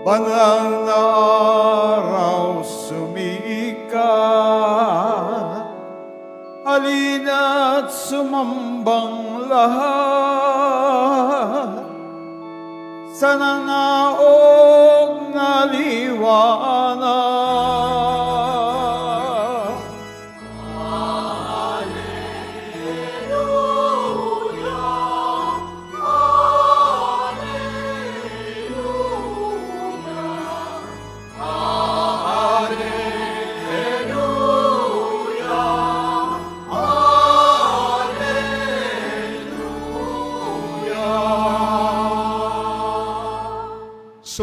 Banal na araw sumikat, halina't sumambang lahat sa nanaog na liwanag.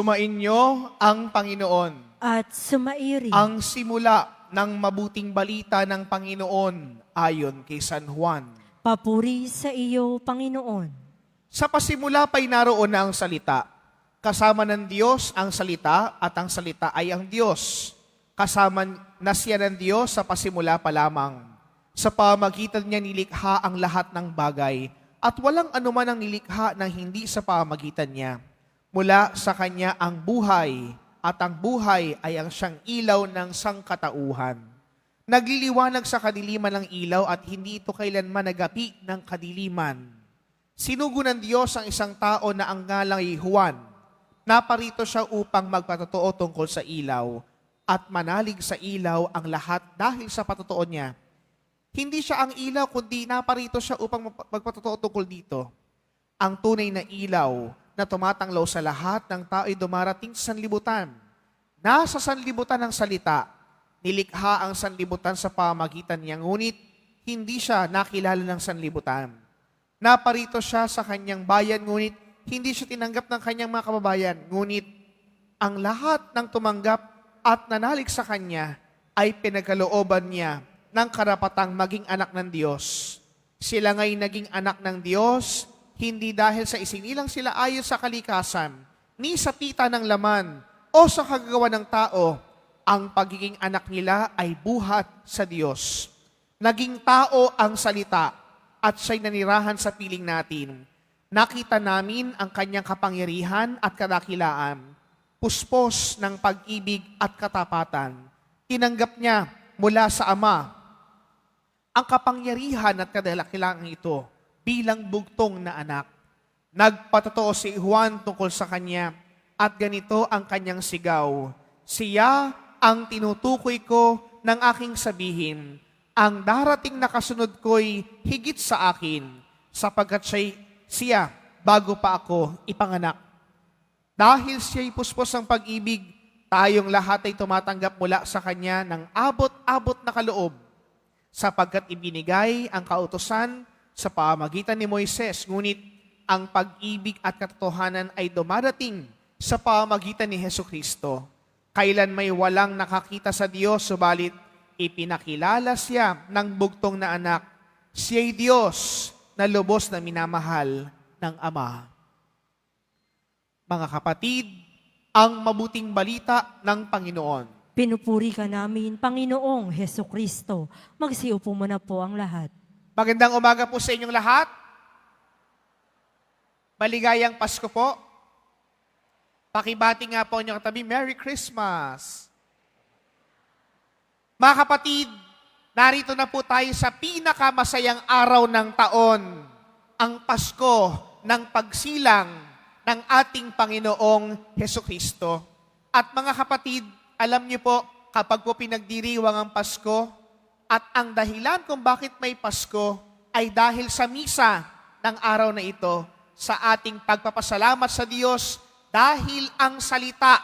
Sumainyo ang Panginoon. At sumairi Ang simula ng mabuting balita ng Panginoon ayon kay San Juan. papuri sa iyo, Panginoon. Sa pasimula pa'y naroon na ang salita. Kasama ng Diyos ang salita at ang salita ay ang Diyos. Kasama na siya ng Diyos sa pasimula pa lamang. Sa pamagitan niya nilikha ang lahat ng bagay at walang anuman ang nilikha na hindi sa pamagitan niya. Mula sa Kanya ang buhay, at ang buhay ay ang siyang ilaw ng sangkatauhan. Nagliliwanag sa kadiliman ng ilaw at hindi ito kailanman nagapi ng kadiliman. Sinugo ng Diyos ang isang tao na ang ngalang ay Juan. Naparito siya upang magpatotoo tungkol sa ilaw at manalig sa ilaw ang lahat dahil sa patotoo niya. Hindi siya ang ilaw kundi naparito siya upang magpatotoo tungkol dito. Ang tunay na ilaw na tumatanglaw sa lahat ng tao'y dumarating sa sanlibutan. Nasa sanlibutan ng salita, nilikha ang sanlibutan sa pamagitan niya, ngunit hindi siya nakilala ng sanlibutan. Naparito siya sa kanyang bayan, ngunit hindi siya tinanggap ng kanyang mga kababayan. Ngunit ang lahat ng tumanggap at nanalig sa kanya ay pinagkalooban niya ng karapatang maging anak ng Diyos. Sila nga'y naging anak ng Diyos, hindi dahil sa isinilang sila ayon sa kalikasan, ni sa pita ng laman o sa kagagawa ng tao. Ang pagiging anak nila ay buhat sa Diyos. Naging tao ang salita at siya'y nanirahan sa piling natin. Nakita namin ang kanyang kapangyarihan at kadakilaan, puspos ng pag-ibig at katapatan. Tinanggap niya mula sa Ama ang kapangyarihan at kadakilaan ito bilang bugtong na anak. Nagpatotoo si Juan tungkol sa kanya at ganito ang kanyang sigaw. Siya ang tinutukoy ko ng aking sabihin. Ang darating na kasunod ko'y higit sa akin sapagkat siya bago pa ako ipanganak. Dahil siya'y puspos ng pag-ibig, tayong lahat ay tumatanggap mula sa kanya ng abot-abot na kaloob sapagkat ibinigay ang kautusan sa pamagitan ni Moises, ngunit ang pag-ibig at katotohanan ay dumarating sa pamagitan ni Hesukristo. Kailan may walang nakakita sa Diyos, subalit ipinakilala siya ng bugtong na anak. Siya'y Diyos na lubos na minamahal ng Ama. Mga kapatid, ang mabuting balita ng Panginoon. Pinupuri ka namin, Panginoong Hesukristo. Magsiupo mo na po ang lahat. Magandang umaga po sa inyong lahat. Maligayang Pasko po. Pakibati nga po inyong katabi, Merry Christmas. Mga kapatid, narito na po tayo sa pinakamasayang araw ng taon, ang Pasko ng pagsilang ng ating Panginoong Hesukristo. At mga kapatid, alam niyo po, kapag po pinagdiriwang ang Pasko, at ang dahilan kung bakit may Pasko ay dahil sa misa ng araw na ito, sa ating pagpapasalamat sa Diyos dahil ang salita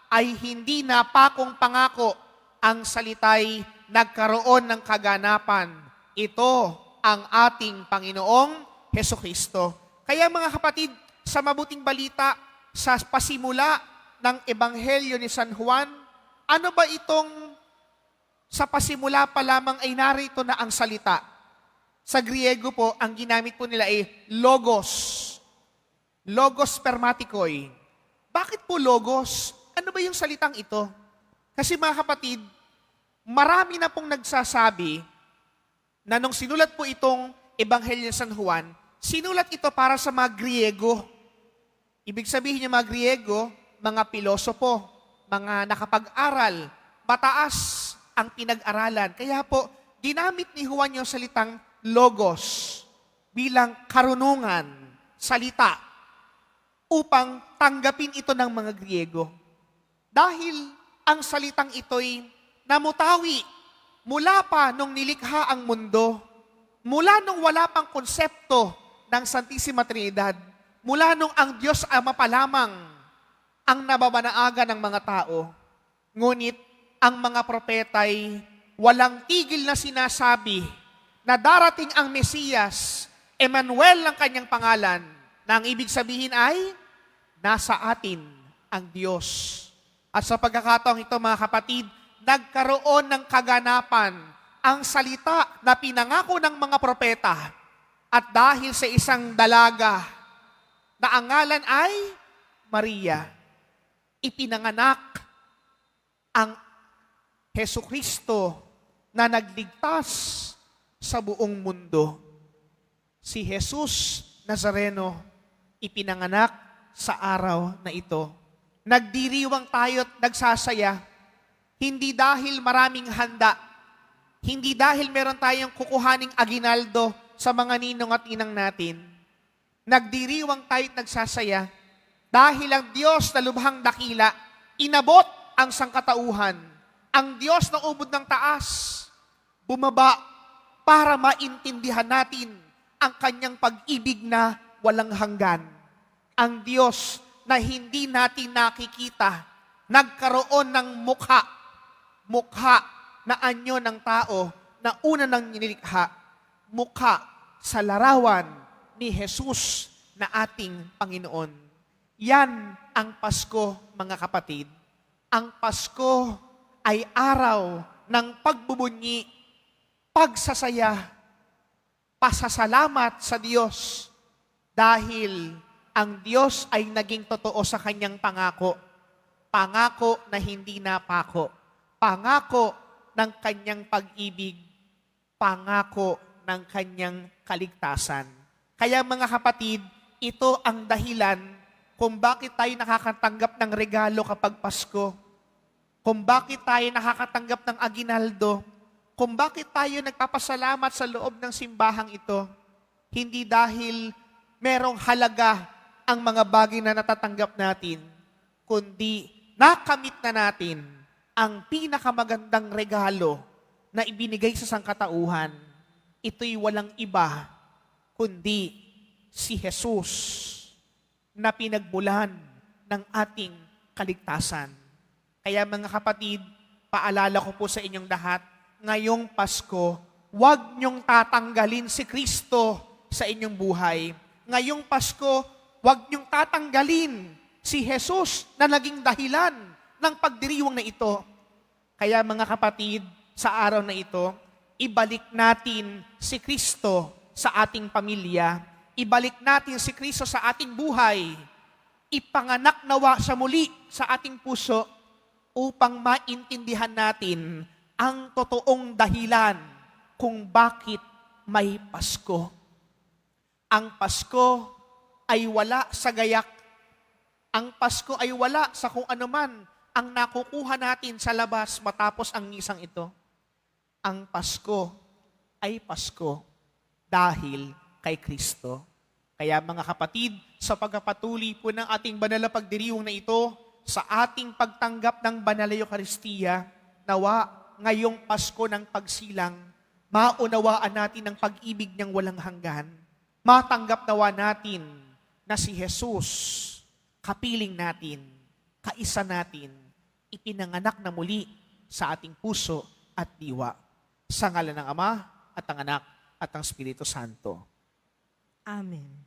ay hindi napakong pangako, ang salita'y nagkaroon ng kaganapan. Ito ang ating Panginoong Hesukristo. Kaya mga kapatid, sa mabuting balita, sa pasimula ng Ebanghelyo ni San Juan, ano ba itong Sa pasimula pa lamang ay narito na ang salita. Sa Griego po, ang ginamit po nila ay logos. Logos spermatikoi. Bakit po logos? Ano ba yung salitang ito? Kasi mga kapatid, marami na pong nagsasabi na nung sinulat po itong Ebanghelyo ng San Juan, sinulat ito para sa mga Griego. Ibig sabihin yung mga Griego, mga pilosopo, mga nakapag-aral, mataas ang pinag-aralan. Kaya po, ginamit ni Juan yung salitang logos bilang karunungan, salita, upang tanggapin ito ng mga Griego. Dahil ang salitang ito'y namutawi mula pa nung nilikha ang mundo, mula nung wala pang konsepto ng Santissima Trinidad, mula nung ang Diyos Ama pa lamang ang nababanaaga ng mga tao. Ngunit ang mga propeta'y walang tigil na sinasabi na darating ang Mesiyas, Emmanuel ang kanyang pangalan, na ang ibig sabihin ay nasa atin ang Diyos. At sa pagkakataong ito mga kapatid, nagkaroon ng kaganapan ang salita na pinangako ng mga propeta. At dahil sa isang dalaga na ang ngalan ay Maria, ipinanganak ang Hesukristo na nagligtas sa buong mundo. Si Jesus Nazareno, ipinanganak sa araw na ito. Nagdiriwang tayo't nagsasaya, hindi dahil maraming handa, hindi dahil meron tayong kukuhaning aginaldo sa mga ninong at inang natin. Nagdiriwang tayo't nagsasaya dahil ang Diyos na lubhang dakila, inabot ang sangkatauhan. Ang Diyos na ubod ng taas, bumaba para maintindihan natin ang kanyang pag-ibig na walang hanggan. Ang Diyos na hindi natin nakikita, nagkaroon ng mukha na anyo ng tao na una nang nilikha, mukha sa larawan ni Jesus na ating Panginoon. Yan ang Pasko, mga kapatid. Ang Pasko ay araw ng pagbubunyi, pagsasaya, pasasalamat sa Diyos dahil ang Diyos ay naging totoo sa kanyang pangako. Pangako na hindi napako. Pangako ng kanyang pag-ibig. Pangako ng kanyang kaligtasan. Kaya mga kapatid, ito ang dahilan kung bakit tayo nakakatanggap ng regalo kapag Pasko. Kung bakit tayo nakakatanggap ng aginaldo. Kung bakit tayo nagpapasalamat sa loob ng simbahang ito, hindi dahil merong halaga ang mga bagay na natatanggap natin, kundi nakamit na natin ang pinakamagandang regalo na ibinigay sa sangkatauhan. Ito'y walang iba, kundi si Jesus na pinagmulan ng ating kaligtasan. Kaya mga kapatid, paalala ko po sa inyong lahat, ngayong Pasko, huwag niyong tatanggalin si Kristo sa inyong buhay. Ngayong Pasko, huwag niyong tatanggalin si Jesus na naging dahilan ng pagdiriwang na ito. Kaya mga kapatid, sa araw na ito, ibalik natin si Kristo sa ating pamilya. Ibalik natin si Kristo sa ating buhay. Ipanganak nawa sa muli sa ating puso upang maintindihan natin ang totoong dahilan kung bakit may Pasko. Ang Pasko ay wala sa gayak. Ang Pasko ay wala sa kung anuman ang nakukuha natin sa labas matapos ang misang ito. Ang Pasko ay Pasko dahil kay Kristo. Kaya mga kapatid, sa pagpapatuloy po ng ating banal na pagdiriwang na ito, sa ating pagtanggap ng banal na Eucharistia, nawa ngayong Pasko ng pagsilang, maunawaan natin ang pag-ibig niyang walang hanggan. Matanggap nawa natin na si Jesus, kapiling natin, kaisa natin, ipinanganak na muli sa ating puso at diwa. Sa ngalan ng Ama at ng Anak at ng Espiritu Santo. Amen.